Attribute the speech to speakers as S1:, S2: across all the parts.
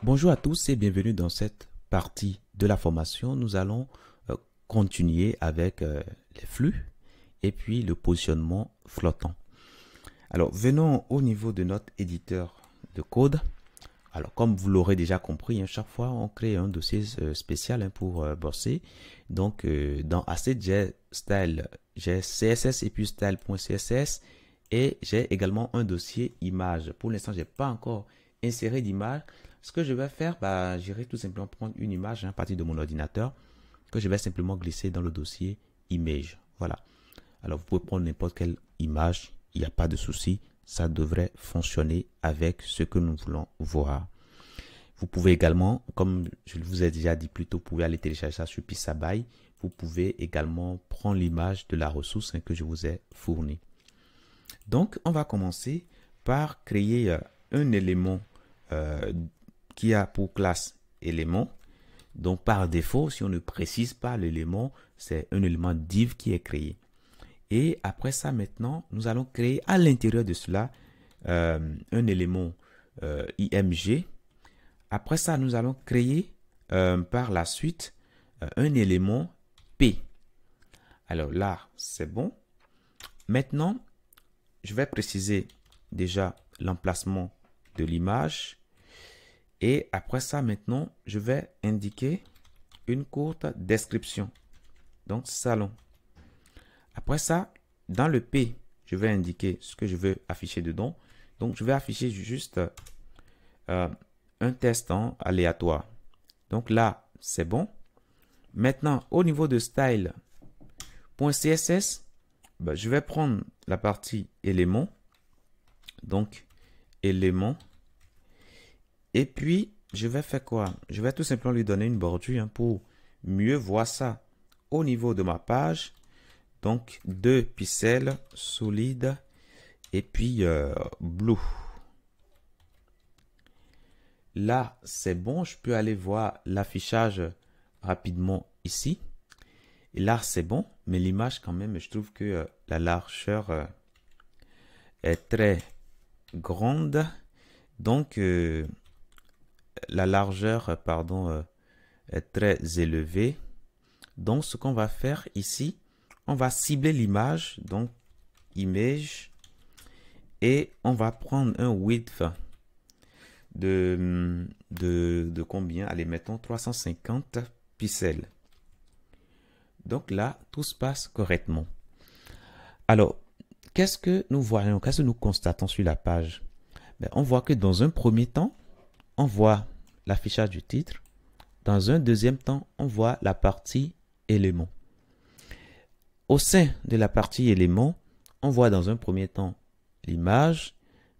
S1: Bonjour à tous et bienvenue dans cette partie de la formation. Nous allons continuer avec les flux et puis le positionnement flottant. Alors, venons au niveau de notre éditeur de code. Alors, comme vous l'aurez déjà compris, chaque fois on crée un dossier spécial pour bosser. Donc, dans Asset, j'ai CSS et puis style.css et j'ai également un dossier image. Pour l'instant, je n'ai pas encore inséré d'image. Ce que je vais faire, j'irai tout simplement prendre une image à partir de mon ordinateur que je vais simplement glisser dans le dossier image. Voilà. Alors, vous pouvez prendre n'importe quelle image, il n'y a pas de souci. Ça devrait fonctionner avec ce que nous voulons voir. Vous pouvez également, comme je vous ai déjà dit plus tôt, vous pouvez aller télécharger ça sur Pixabay. Vous pouvez également prendre l'image de la ressource que je vous ai fournie. Donc, on va commencer par créer un élément qui a pour classe élément. Donc, par défaut, si on ne précise pas l'élément, c'est un élément div qui est créé. Et après ça, maintenant, nous allons créer à l'intérieur de cela un élément IMG. Après ça, nous allons créer par la suite un élément P. Alors là, c'est bon. Maintenant, je vais préciser déjà l'emplacement de l'image. Et après ça, maintenant, je vais indiquer une courte description. Donc, salon. Après ça, dans le P, je vais indiquer ce que je veux afficher dedans. Donc, je vais afficher juste un test aléatoire. Donc là, c'est bon. Maintenant, au niveau de style.css, je vais prendre la partie élément. Donc, élément. Et puis, je vais faire quoi? Je vais tout simplement lui donner une bordure pour mieux voir ça au niveau de ma page. Donc, 2 pixels solide et puis blue. Là, c'est bon. Je peux aller voir l'affichage rapidement ici. Et là, c'est bon. Mais l'image, quand même, je trouve que la largeur est très grande. Donc, la largeur, est très élevée. Donc, ce qu'on va faire ici, on va cibler l'image, donc image, et on va prendre un width de combien? Allez, mettons 350 pixels. Donc là, tout se passe correctement. Alors, qu'est-ce que nous voyons? Qu'est-ce que nous constatons sur la page? On voit que dans un premier temps, on voit l'affichage du titre. Dans un deuxième temps, on voit la partie éléments. Au sein de la partie éléments, on voit dans un premier temps l'image.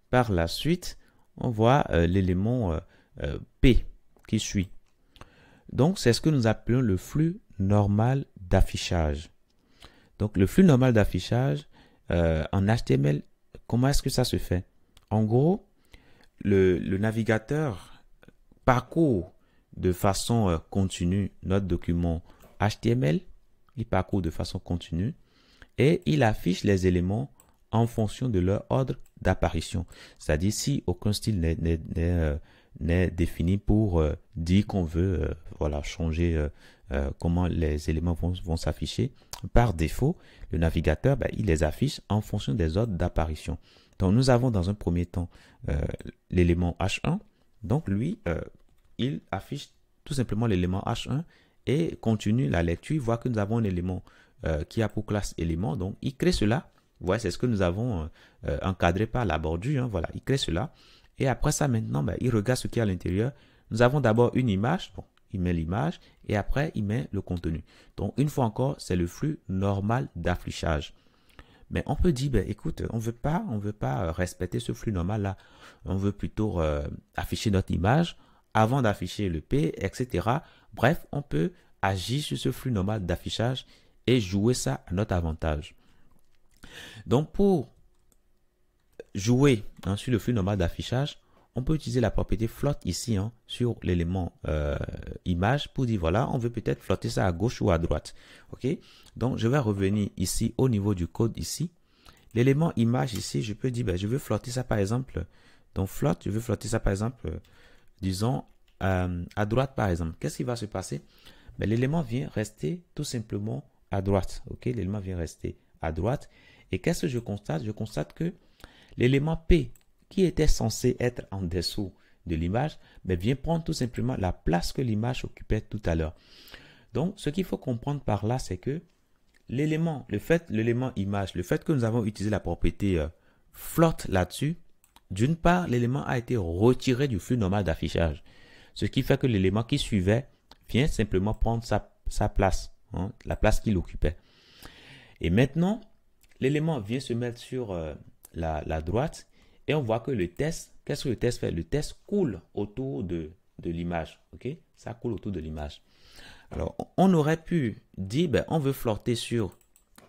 S1: Par la suite, on voit l'élément P qui suit. Donc, c'est ce que nous appelons le flux normal d'affichage. Donc, le flux normal d'affichage en HTML, comment est-ce que ça se fait? En gros, le navigateur parcourt de façon continue notre document HTML. Il parcourt de façon continue et il affiche les éléments en fonction de leur ordre d'apparition. C'est-à-dire si aucun style n'est défini pour dire qu'on veut changer comment les éléments vont s'afficher. Par défaut, le navigateur, il les affiche en fonction des ordres d'apparition. Donc, nous avons dans un premier temps l'élément H1. Donc, lui, il affiche tout simplement l'élément H1 et continue la lecture. Il voit que nous avons un élément qui a pour classe élément. Donc, il crée cela. Voilà, c'est ce que nous avons encadré par la bordure. Voilà, il crée cela. Et après ça, maintenant, il regarde ce qu'il y a à l'intérieur. Nous avons d'abord une image. Bon, il met l'image et après, il met le contenu. Donc, une fois encore, c'est le flux normal d'affichage. Mais on peut dire, écoute, on veut pas respecter ce flux normal-là. On veut plutôt afficher notre image avant d'afficher le P, etc. Bref, on peut agir sur ce flux normal d'affichage et jouer ça à notre avantage. Donc, pour jouer sur le flux normal d'affichage, on peut utiliser la propriété float ici sur l'élément image pour dire voilà, on veut peut-être flotter ça à gauche ou à droite. Ok, donc je vais revenir ici au niveau du code ici. L'élément image ici, je peux dire je veux flotter ça par exemple. Donc float, je veux flotter ça par exemple, disons à droite, par exemple, qu'est-ce qui va se passer? Ben, l'élément vient rester tout simplement à droite. Ok, l'élément vient rester à droite. Et qu'est-ce que je constate? Je constate que l'élément P, qui était censé être en dessous de l'image, ben, vient prendre tout simplement la place que l'image occupait tout à l'heure. Donc, ce qu'il faut comprendre par là, c'est que l'élément image, le fait que nous avons utilisé la propriété flotte là-dessus, d'une part, l'élément a été retiré du flux normal d'affichage. Ce qui fait que l'élément qui suivait vient simplement prendre sa place, hein, la place qu'il occupait. Et maintenant, l'élément vient se mettre sur la droite et on voit que le test, qu'est-ce que le test fait? Le test coule autour de l'image. Okay? Ça coule autour de l'image. Alors, on aurait pu dire, ben, on veut flotter sur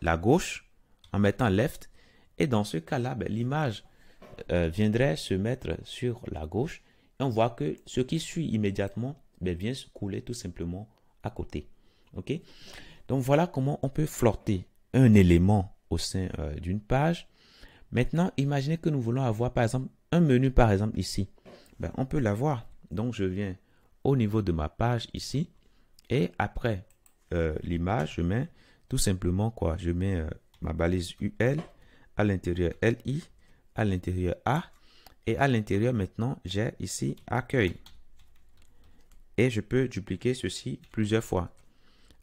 S1: la gauche en mettant left. Et dans ce cas-là, ben, l'image viendrait se mettre sur la gauche. Et on voit que ce qui suit immédiatement ben, vient se couler tout simplement à côté. Ok? Donc, voilà comment on peut flotter un élément au sein d'une page. Maintenant, imaginez que nous voulons avoir, par exemple, un menu, par exemple, ici. Ben, on peut l'avoir. Donc, je viens au niveau de ma page ici. Et après l'image, je mets tout simplement quoi? Je mets ma balise UL, à l'intérieur LI, à l'intérieur A. Et à l'intérieur, maintenant, j'ai ici accueil. Et je peux dupliquer ceci plusieurs fois.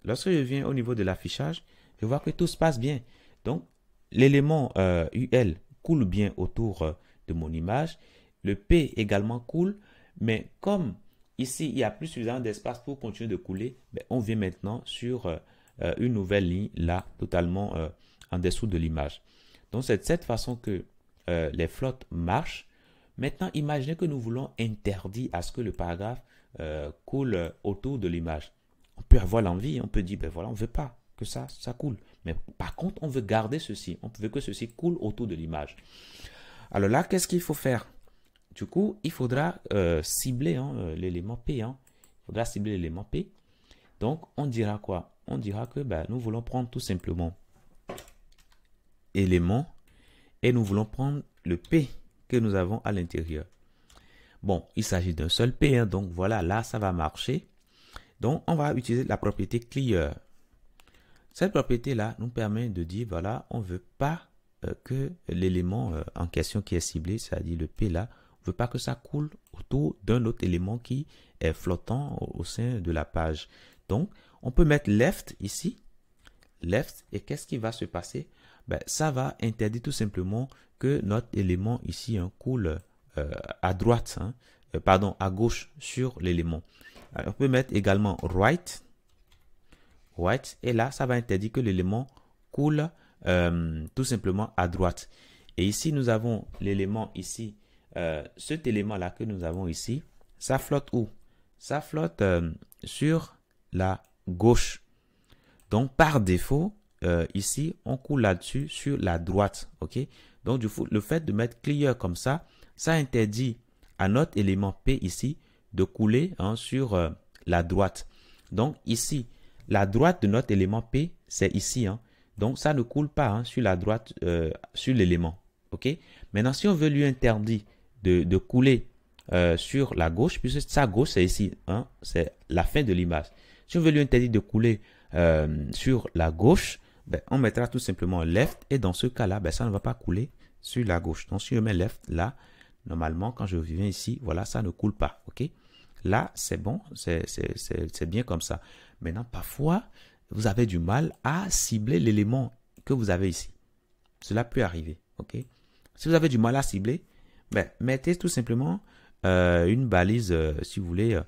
S1: Lorsque je viens au niveau de l'affichage, je vois que tout se passe bien. Donc, l'élément UL coule bien autour de mon image. Le P également coule. Mais comme ici, il n'y a plus suffisamment d'espace pour continuer de couler, ben, on vient maintenant sur une nouvelle ligne là, totalement en dessous de l'image. Donc, c'est de cette façon que les flottes marchent. Maintenant, imaginez que nous voulons interdire à ce que le paragraphe coule autour de l'image. On peut avoir l'envie, on peut dire, ben voilà, on ne veut pas que ça coule. Mais par contre, on veut garder ceci. On veut que ceci coule autour de l'image. Alors là, qu'est-ce qu'il faut faire? Du coup, il faudra cibler l'élément P. Hein. Il faudra cibler l'élément P. Donc, on dira quoi? On dira que ben, nous voulons prendre tout simplement élément et nous voulons prendre le P que nous avons à l'intérieur. Bon, il s'agit d'un seul P. Hein, donc, voilà, là, ça va marcher. Donc, on va utiliser la propriété clear. Cette propriété-là nous permet de dire, voilà, on ne veut pas que l'élément en question qui est ciblé, c'est-à-dire le P là, on ne veut pas que ça coule autour d'un autre élément qui est flottant au sein de la page. Donc, on peut mettre left ici, left, et qu'est-ce qui va se passer? Ben, ça va interdire tout simplement que notre élément ici coule à droite, pardon, à gauche sur l'élément. On peut mettre également right, et là, ça va interdire que l'élément coule tout simplement à droite. Et ici, nous avons l'élément ici, cet élément-là que nous avons ici, ça flotte où? Ça flotte sur la gauche. Donc, par défaut, ici, on coule là-dessus sur la droite. Ok? Donc, du coup, le fait de mettre clear comme ça interdit à notre élément P ici de couler sur la droite. Donc, ici, la droite de notre élément P, c'est ici. Donc, ça ne coule pas sur la droite, sur l'élément. Ok? Maintenant, si on veut lui interdire de couler sur la gauche, puisque sa gauche, c'est ici. C'est la fin de l'image. Si on veut lui interdire de couler sur la gauche, ben, on mettra tout simplement left. Et dans ce cas-là, ben, ça ne va pas couler sur la gauche. Donc, si je mets left là, normalement, quand je viens ici, voilà, ça ne coule pas. Ok? Là, c'est bon, c'est bien comme ça. Maintenant, parfois, vous avez du mal à cibler l'élément que vous avez ici. Cela peut arriver. Ok? Si vous avez du mal à cibler, ben, mettez tout simplement une balise, si vous voulez.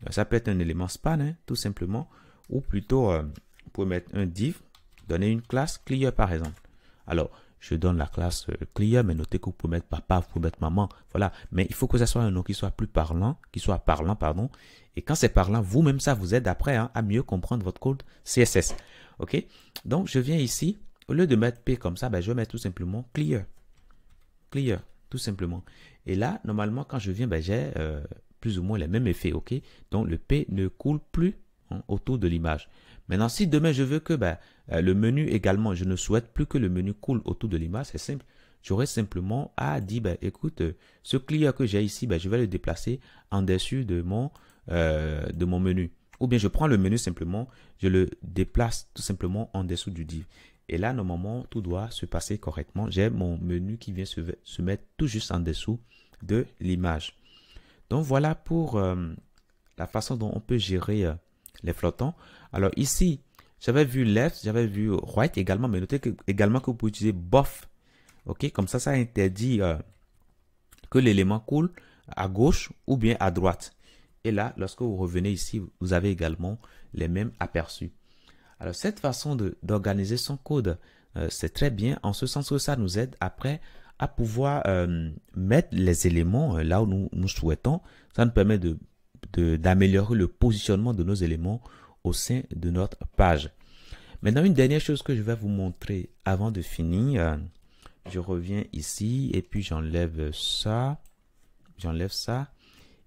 S1: Ça peut être un élément span, tout simplement. Ou plutôt, vous pouvez mettre un div, donner une classe clear, par exemple. Alors, je donne la classe clear, mais notez que vous pouvez mettre papa, vous pouvez mettre maman. Voilà. Mais il faut que ce soit un nom qui soit plus parlant, pardon. Et quand c'est parlant, vous-même, ça vous aide après à mieux comprendre votre code CSS. OK? Donc, je viens ici. Au lieu de mettre P comme ça, ben, je vais mettre tout simplement clear. Clear, tout simplement. Et là, normalement, quand je viens, ben, j'ai plus ou moins les mêmes effets. OK? Donc, le P ne coule plus autour de l'image. Maintenant, si demain, je veux que le menu également, je ne souhaite plus que le menu coule autour de l'image, c'est simple. J'aurais simplement à dire, écoute, ce clear que j'ai ici, je vais le déplacer en dessus de mon de mon menu. Ou bien je prends le menu simplement, je le déplace tout simplement en dessous du div. Et là, normalement, tout doit se passer correctement. J'ai mon menu qui vient se mettre tout juste en dessous de l'image. Donc voilà pour la façon dont on peut gérer les flottants. Alors ici, j'avais vu left, j'avais vu right également, mais notez également que vous pouvez utiliser both. Ok, comme ça interdit que l'élément coule à gauche ou bien à droite. Et là, lorsque vous revenez ici, vous avez également les mêmes aperçus. Alors, cette façon d'organiser son code, c'est très bien en ce sens que ça nous aide après à pouvoir mettre les éléments là où nous souhaitons. Ça nous permet d'améliorer le positionnement de nos éléments au sein de notre page. Maintenant, une dernière chose que je vais vous montrer avant de finir. Je reviens ici et puis j'enlève ça. J'enlève ça.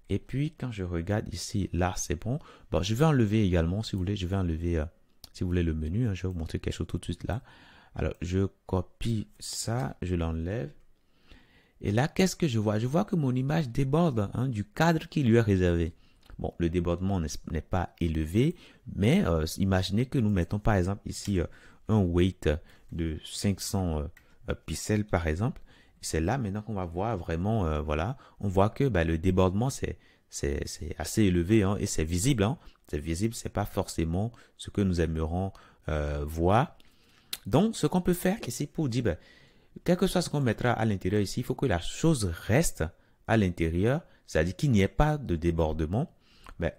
S1: Et puis, quand je regarde ici, là, c'est bon. Bon, je vais enlever également, si vous voulez, je vais enlever, si vous voulez, le menu. Je vais vous montrer quelque chose tout de suite là. Alors, je copie ça, je l'enlève. Et là, qu'est-ce que je vois? Je vois que mon image déborde du cadre qui lui est réservé. Bon, le débordement n'est pas élevé, mais imaginez que nous mettons par exemple ici un weight de 500 pixels par exemple. C'est là maintenant qu'on va voir vraiment, voilà, on voit que le débordement c'est assez élevé et c'est visible. C'est visible, c'est pas forcément ce que nous aimerions voir. Donc, ce qu'on peut faire ici pour dire, quel que soit ce qu'on mettra à l'intérieur ici, il faut que la chose reste à l'intérieur, c'est-à-dire qu'il n'y ait pas de débordement.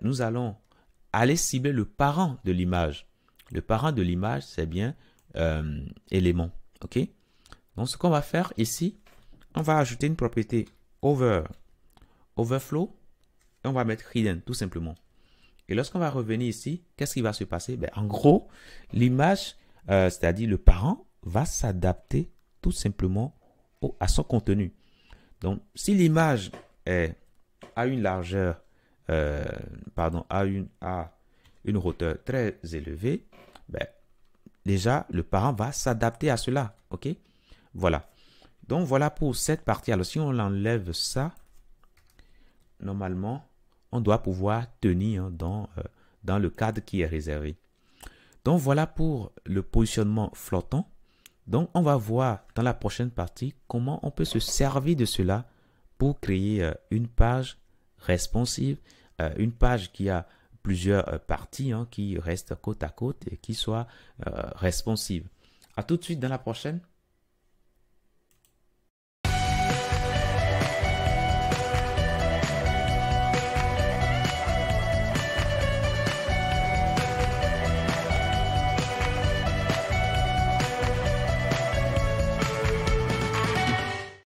S1: Nous allons aller cibler le parent de l'image. Le parent de l'image, c'est bien élément. OK? Donc, ce qu'on va faire ici, on va ajouter une propriété overflow et on va mettre hidden tout simplement. Et lorsqu'on va revenir ici, qu'est-ce qui va se passer? En gros, l'image, c'est-à-dire le parent, va s'adapter tout simplement à son contenu. Donc, si l'image a une largeur, a une hauteur très élevée, déjà, le parent va s'adapter à cela. OK? Voilà. Donc, voilà pour cette partie. Alors, si on enlève ça, normalement, on doit pouvoir tenir dans le cadre qui est réservé. Donc, voilà pour le positionnement flottant. Donc, on va voir dans la prochaine partie comment on peut se servir de cela pour créer une page responsive, une page qui a plusieurs parties qui restent côte à côte et qui soit responsive. À tout de suite dans la prochaine.